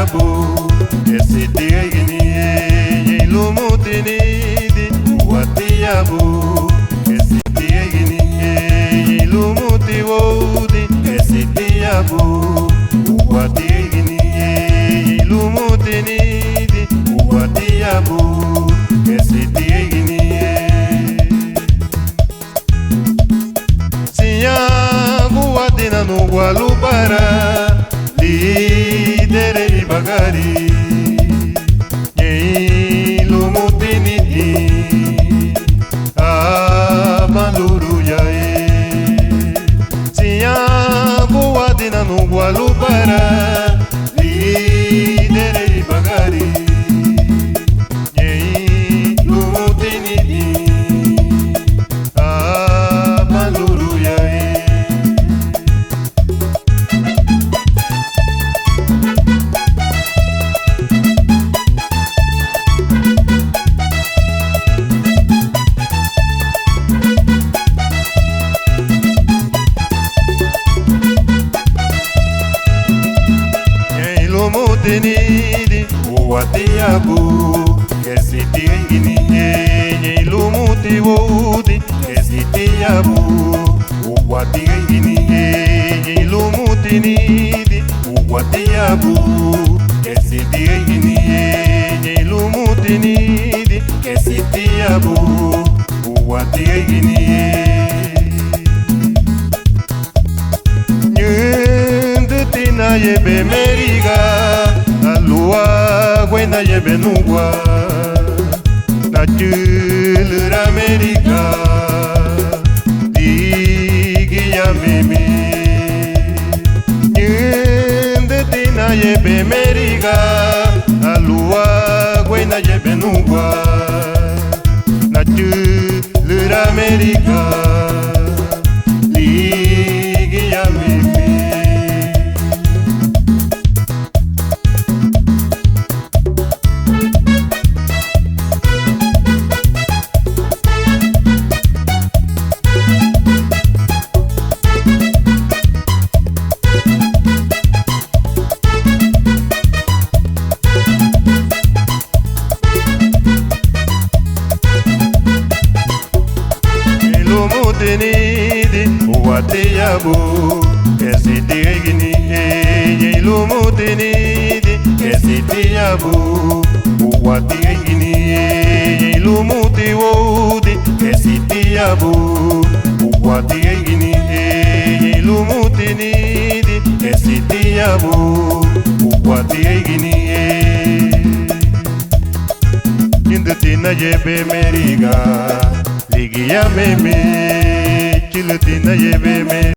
Watiabu, Esitiagini, Lumutinidi, Watiabu, Esitiagini, Lumutiwodi, Esitiabu, Watiagini, Lumutinidi, Watiabu, Esitiagini. Sinyagu Watina no Gualupara, Lidere Bagari, Lumutinidi, Amaluru Yae. Sinyagu Watina no Gualupara, Lidere Bagari, Lumutinidi, Amaluru Yae. Lumutinidi, Watiabu, Esitiagini, Lumutiwodi, Esitiabu, Watiagini, Lumutinidi, Watiabu, Esitiagini, Lumutinidi, Esitiabu, Watiagini. Tina yebe meriga, alua buena yebe nugua, na chulura meriga, digi ya mimi. Tina yebe meriga, alua buena yebe nugua, na chulura meriga, digi ya mimi. Lumutinidi, Watiabu, Esitiagini, Lumutinidi, Esitiabu, Watiagini, Lumutiwodi, Esitiabu, Watiagini, Lumutinidi, Esitiabu, Watiagini. Tina yebe meriga, Ligia meme, Chilutina yebe me.